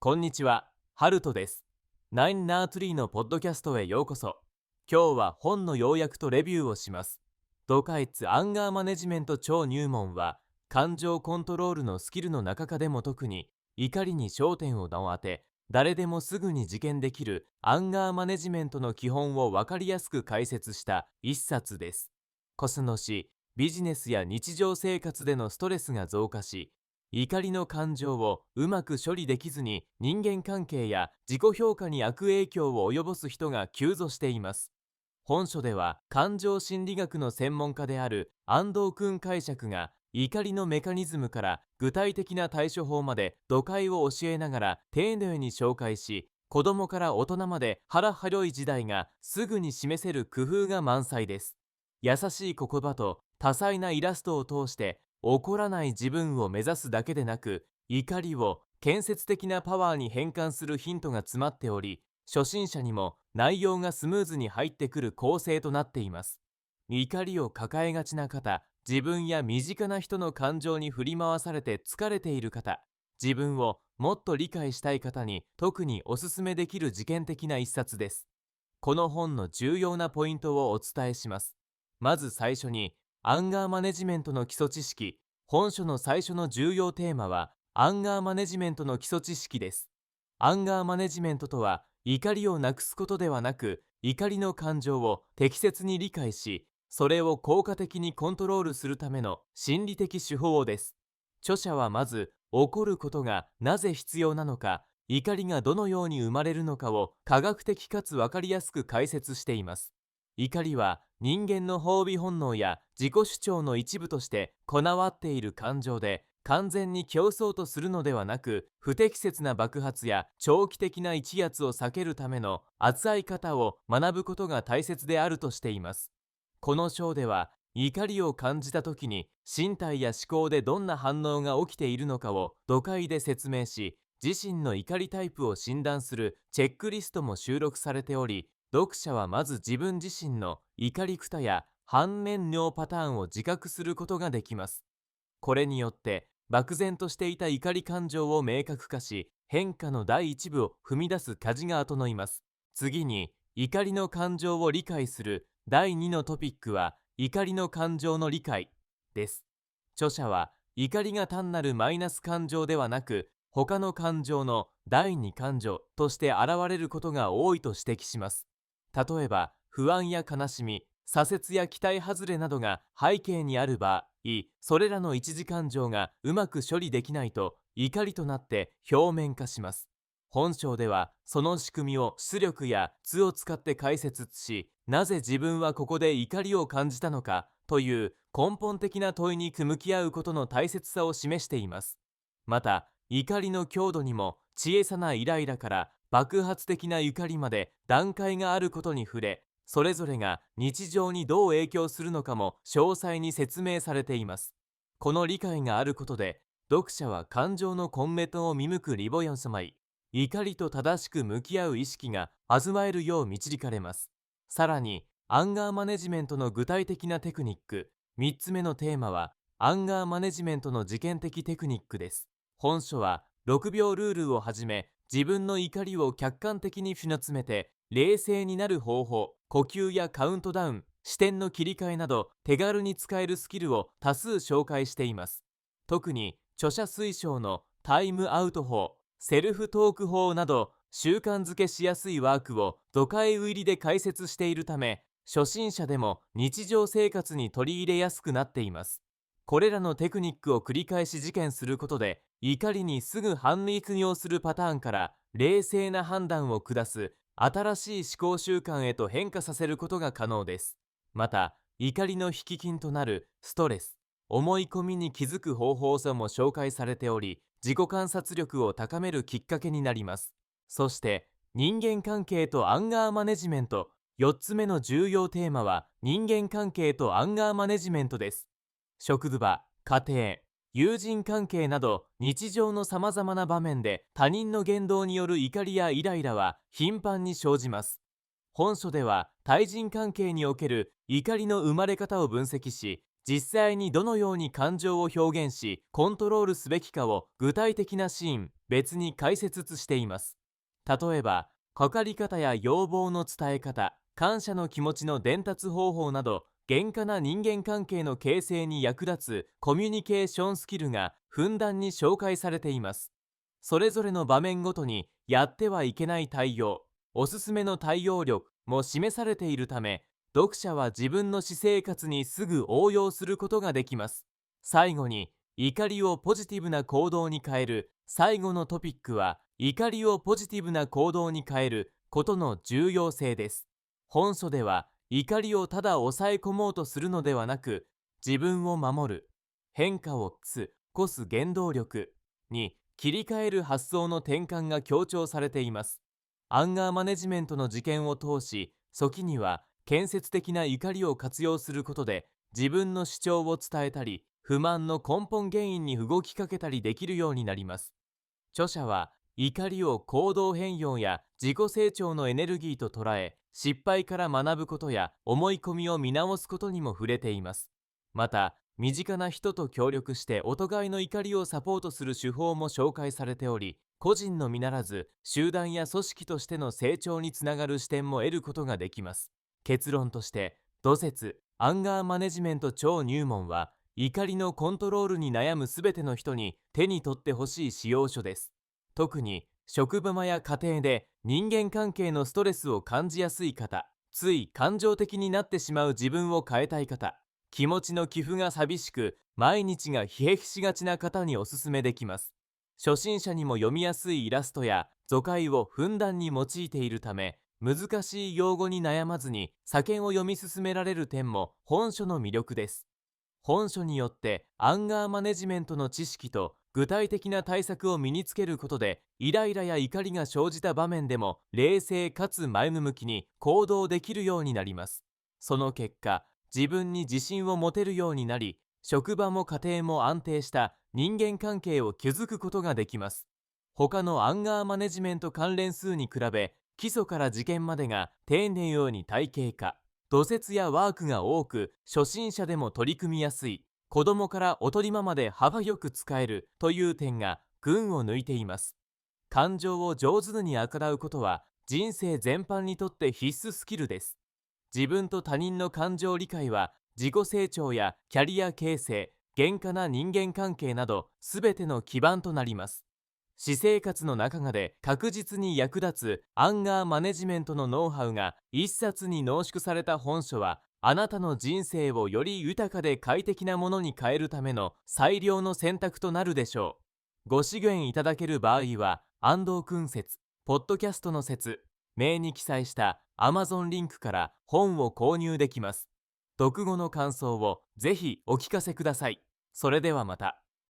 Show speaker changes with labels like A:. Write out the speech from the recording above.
A: こんにちは、ハルトです。ナインナートリーのポッドキャストへようこそ。今日は本の要約とレビューをします。ドカイツ・アンガーマネジメント超入門は、感情コントロールのスキルの中でも特に怒りに焦点を当て、誰でもすぐに実践できるアンガーマネジメントの基本を分かりやすく解説した一冊です。コスの死、ビジネスや日常生活でのストレスが増加し、怒りの感情をうまく処理できずに人間関係や自己評価に悪影響を及ぼす人が急増しています。本書では感情心理学の専門家である安藤君解釈が怒りのメカニズムから具体的な対処法まで度解を教えながら丁寧に紹介し、子供から大人まで腹広い時代がすぐに示せる工夫が満載です。優しい言葉と多彩なイラストを通して怒らない自分を目指すだけでなく、怒りを建設的なパワーに変換するヒントが詰まっており、初心者にも内容がスムーズに入ってくる構成となっています。怒りを抱えがちな方、自分や身近な人の感情に振り回されて疲れている方、自分をもっと理解したい方に特におすすめできる事件的な一冊です。この本の重要なポイントをお伝えします。まず最初に、アンガーマネジメントの基礎知識。本書の最初の重要テーマは、アンガーマネジメントの基礎知識です。アンガーマネジメントとは、怒りをなくすことではなく、怒りの感情を適切に理解し、それを効果的にコントロールするための心理的手法です。著者はまず、怒ることがなぜ必要なのか、怒りがどのように生まれるのかを科学的かつ分かりやすく解説しています。怒りは人間の褒美本能や自己主張の一部として備わっている感情で、完全に競争とするのではなく、不適切な爆発や長期的な一圧を避けるための扱い方を学ぶことが大切であるとしています。この章では、怒りを感じた時に身体や思考でどんな反応が起きているのかを読解で説明し、自身の怒りタイプを診断するチェックリストも収録されており、読者はまず自分自身の怒り方や反面尿パターンを自覚することができます。これによって漠然としていた怒り感情を明確化し、変化の第一部を踏み出す舵が整います。次に、怒りの感情を理解する第2のトピックは、怒りの感情の理解です。著者は、怒りが単なるマイナス感情ではなく、他の感情の第二感情として現れることが多いと指摘します。例えば、不安や悲しみ、挫折や期待外れなどが背景にある場合、それらの一時感情がうまく処理できないと怒りとなって表面化します。本章ではその仕組みを出力や図を使って解説し、なぜ自分はここで怒りを感じたのかという根本的な問いに向き合うことの大切さを示しています。また、怒りの強度にも小さなイライラから爆発的な怒りまで段階があることに触れ、それぞれが日常にどう影響するのかも詳細に説明されています。この理解があることで、読者は感情の根源を見抜くリボヨン様い、怒りと正しく向き合う意識が味わえるよう導かれます。さらに、アンガーマネジメントの具体的なテクニック、3つ目のテーマは、アンガーマネジメントの事件的テクニックです。本書は、6秒ルールをはじめ、自分の怒りを客観的に詰めて冷静になる方法、呼吸やカウントダウン、視点の切り替えなど手軽に使えるスキルを多数紹介しています。特に著者推奨のタイムアウト法、セルフトーク法など習慣づけしやすいワークを読解売りで解説しているため、初心者でも日常生活に取り入れやすくなっています。これらのテクニックを繰り返し実験することで、怒りにすぐ反応するパターンから冷静な判断を下す新しい思考習慣へと変化させることが可能です。また、怒りの引き金となるストレス、思い込みに気づく方法も紹介されており、自己観察力を高めるきっかけになります。そして、人間関係とアンガーマネジメント、4つ目の重要テーマは人間関係とアンガーマネジメントです。職場、家庭、友人関係など日常のさまざまな場面で他人の言動による怒りやイライラは頻繁に生じます。本書では対人関係における怒りの生まれ方を分析し、実際にどのように感情を表現しコントロールすべきかを具体的なシーン別に解説しています。例えば、かかり方や要望の伝え方、感謝の気持ちの伝達方法など、厳苛な人間関係の形成に役立つコミュニケーションスキルがふんだんに紹介されています。それぞれの場面ごとにやってはいけない対応、おすすめの対応力も示されているため、読者は自分の私生活にすぐ応用することができます。最後に、怒りをポジティブな行動に変える最後のトピックは、怒りをポジティブな行動に変えることの重要性です。本書では、怒りをただ抑え込もうとするのではなく、自分を守る、変化を起こす原動力に切り替える発想の転換が強調されています。アンガーマネジメントの事件を通し、時には建設的な怒りを活用することで自分の主張を伝えたり、不満の根本原因に動きかけたりできるようになります。著者は怒りを行動変容や自己成長のエネルギーと捉え、失敗から学ぶことや思い込みを見直すことにも触れています。また、身近な人と協力してお互いの怒りをサポートする手法も紹介されており、個人のみならず集団や組織としての成長につながる視点も得ることができます。結論として、土節アンガーマネジメント超入門は、怒りのコントロールに悩むすべての人に手に取ってほしい使用書です。特に職場や家庭で人間関係のストレスを感じやすい方、つい感情的になってしまう自分を変えたい方、気持ちの起伏が寂しく毎日が疲弊しがちな方におすすめできます。初心者にも読みやすいイラストや図解をふんだんに用いているため、難しい用語に悩まずに作品を読み進められる点も本書の魅力です。本書によってアンガーマネジメントの知識と具体的な対策を身につけることで、イライラや怒りが生じた場面でも冷静かつ前向きに行動できるようになります。その結果、自分に自信を持てるようになり、職場も家庭も安定した人間関係を築くことができます。他のアンガーマネジメント関連数に比べ、基礎から事件までが丁寧に体系化、土節やワークが多く、初心者でも取り組みやすい、子供から大人まで幅広く使えるという点が群を抜いています。感情を上手に扱うことは人生全般にとって必須スキルです。自分と他人の感情理解は自己成長やキャリア形成、厳苛な人間関係など全ての基盤となります。私生活の中で確実に役立つアンガーマネジメントのノウハウが一冊に濃縮された本書は、あなたの人生をより豊かで快適なものに変えるための最良の選択となるでしょう。ご支援いただける場合は、安藤君説、ポッドキャストの説明に記載した Amazon リンクから本を購入できます。読後の感想をぜひお聞かせください。それではまた。